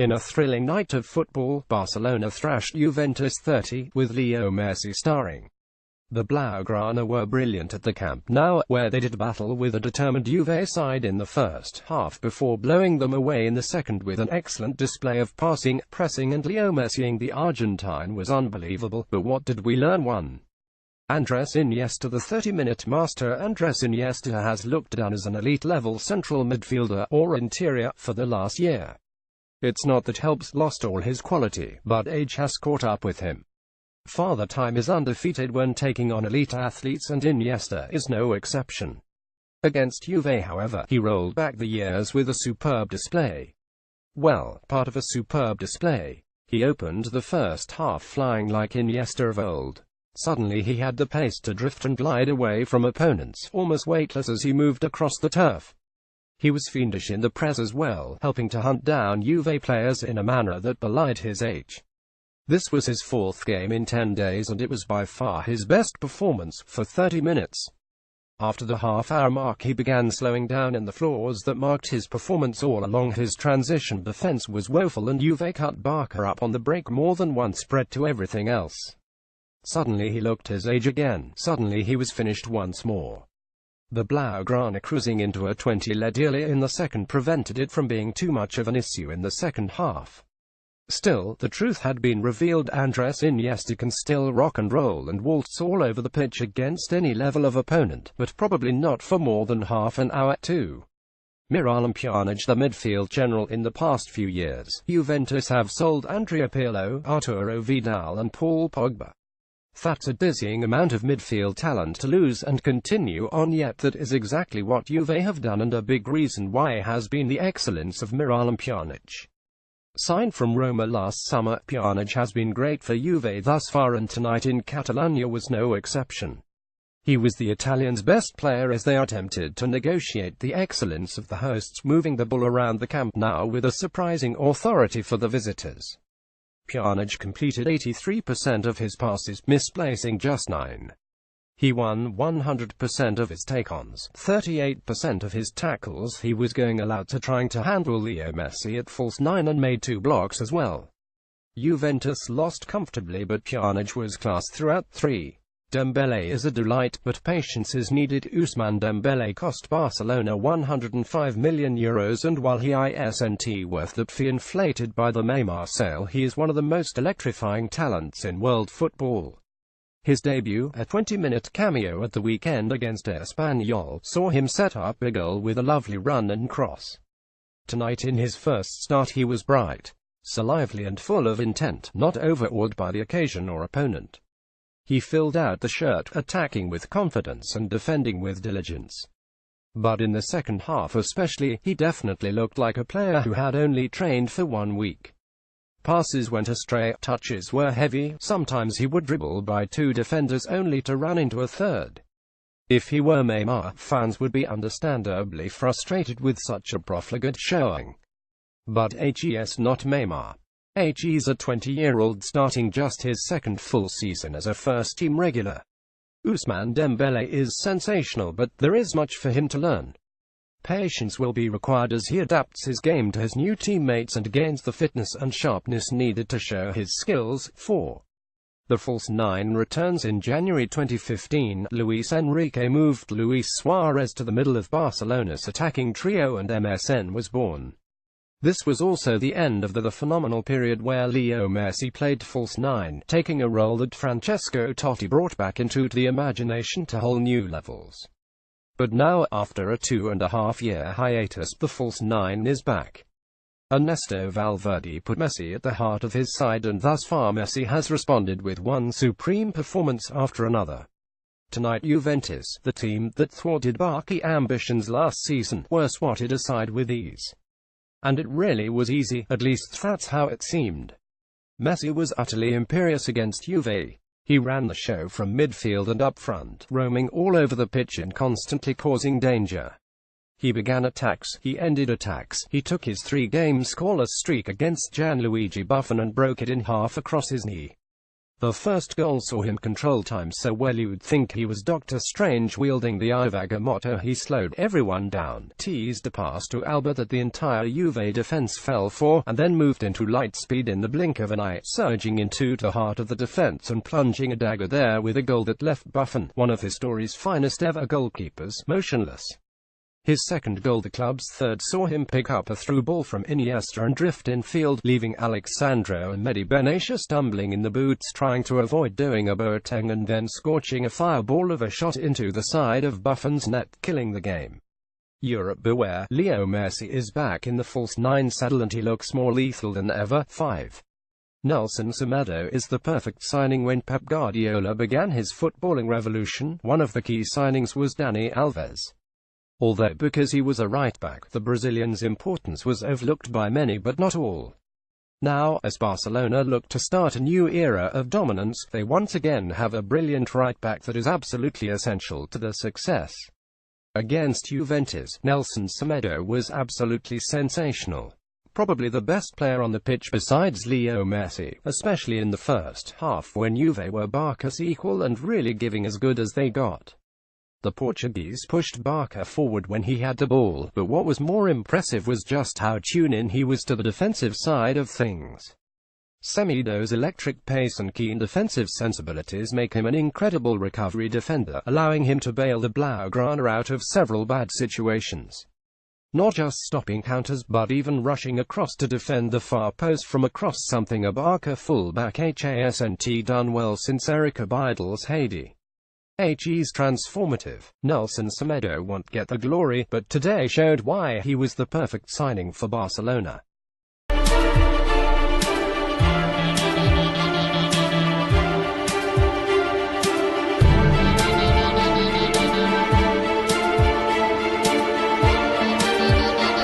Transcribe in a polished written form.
In a thrilling night of football, Barcelona thrashed Juventus 30, with Leo Messi starring. The Blaugrana were brilliant at the Camp Nou, where they did battle with a determined Juve side in the first half before blowing them away in the second with an excellent display of passing, pressing and Leo Messi. The Argentine was unbelievable, but what did we learn? 1. Andres Iniesta. The 30-minute master Andres Iniesta has looked down as an elite-level central midfielder, or interior, for the last year. It's not that help's lost all his quality, but age has caught up with him. Father Time is undefeated when taking on elite athletes, and Iniesta is no exception. Against Juve, however, he rolled back the years with a superb display. Well, part of a superb display. He opened the first half flying like Iniesta of old. Suddenly he had the pace to drift and glide away from opponents, almost weightless as he moved across the turf. He was fiendish in the press as well, helping to hunt down Juve players in a manner that belied his age. This was his fourth game in 10 days, and it was by far his best performance, for 30 minutes. After the half-hour mark he began slowing down, and the flaws that marked his performance all along his transition defense was woeful, and Juve cut Barca up on the break more than once, spread to everything else. Suddenly he looked his age again. Suddenly he was finished once more. The Blaugrana cruising into a 20 lead earlier in the second prevented it from being too much of an issue in the second half. Still, the truth had been revealed. Andres Iniesta can still rock and roll and waltz all over the pitch against any level of opponent, but probably not for more than half an hour. 2. Miralem Pjanic. The midfield general. In the past few years, Juventus have sold Andrea Pirlo, Arturo Vidal and Paul Pogba. That's a dizzying amount of midfield talent to lose and continue on, yet that is exactly what Juve have done, and a big reason why has been the excellence of Miralem Pjanic. Signed from Roma last summer, Pjanic has been great for Juve thus far, and tonight in Catalonia was no exception. He was the Italians' best player as they attempted to negotiate the excellence of the hosts, moving the ball around the Camp Nou with a surprising authority for the visitors. Pjanic completed 83% of his passes, misplacing just 9. He won 100% of his take-ons, 38% of his tackles. He was going all out to trying to handle Leo Messi at false 9 and made 2 blocks as well. Juventus lost comfortably, but Pjanic was class throughout. 3. Dembele is a delight, but patience is needed. Ousmane Dembele cost Barcelona €105 million, and while he isn't worth the fee inflated by the Neymar sale, he is one of the most electrifying talents in world football. His debut, a 20-minute cameo at the weekend against Espanyol, saw him set up a goal with a lovely run and cross. Tonight in his first start he was bright, so lively and full of intent, not overawed by the occasion or opponent. He filled out the shirt, attacking with confidence and defending with diligence. But in the second half especially, he definitely looked like a player who had only trained for 1 week. Passes went astray, touches were heavy, sometimes he would dribble by 2 defenders only to run into a third. If he were Neymar, fans would be understandably frustrated with such a profligate showing. But he's not Neymar. He's a 20-year-old starting just his second full season as a first-team regular. Ousmane Dembele is sensational, but there is much for him to learn. Patience will be required as he adapts his game to his new teammates and gains the fitness and sharpness needed to show his skills. 4. The false 9 returns. In January 2015, Luis Enrique moved Luis Suarez to the middle of Barcelona's attacking trio, and MSN was born. This was also the end of the phenomenal period where Leo Messi played false 9, taking a role that Francesco Totti brought back into the imagination to whole new levels. But now, after a 2.5-year hiatus, the false 9 is back. Ernesto Valverde put Messi at the heart of his side, and thus far Messi has responded with one supreme performance after another. Tonight Juventus, the team that thwarted Barca ambitions last season, were swatted aside with ease. And it really was easy, at least that's how it seemed. Messi was utterly imperious against Juve. He ran the show from midfield and up front, roaming all over the pitch and constantly causing danger. He began attacks, he ended attacks, he took his 3-game scoreless streak against Gianluigi Buffon and broke it in half across his knee. The first goal saw him control time so well you'd think he was Doctor Strange wielding the Ivaga motto. He slowed everyone down, teased a pass to Alba that the entire Juve defense fell for, and then moved into light speed in the blink of an eye, surging into the heart of the defense and plunging a dagger there with a goal that left Buffon, one of history's finest ever goalkeepers, motionless. His second goal, the club's third, saw him pick up a through ball from Iniesta and drift infield, leaving Alexandro and Mehdi Benatia stumbling in the boots trying to avoid doing a Boateng and then scorching a fireball of a shot into the side of Buffon's net, killing the game. Europe beware, Leo Messi is back in the false 9 saddle and he looks more lethal than ever. 5. Nelson Semedo is the perfect signing. When Pep Guardiola began his footballing revolution, one of the key signings was Dani Alves. Although because he was a right-back, the Brazilian's importance was overlooked by many but not all. Now, as Barcelona look to start a new era of dominance, they once again have a brilliant right-back that is absolutely essential to their success. Against Juventus, Nelson Semedo was absolutely sensational. Probably the best player on the pitch besides Leo Messi, especially in the first half when Juve were Barca's equal and really giving as good as they got. The Portuguese pushed Barca forward when he had the ball, but what was more impressive was just how tuned-in he was to the defensive side of things. Semedo's electric pace and keen defensive sensibilities make him an incredible recovery defender, allowing him to bail the Blaugrana out of several bad situations. Not just stopping counters but even rushing across to defend the far post from across, something a Barca fullback hasn't done well since Eric Abidal's heyday. He's transformative. Nelson Semedo won't get the glory, but today showed why he was the perfect signing for Barcelona.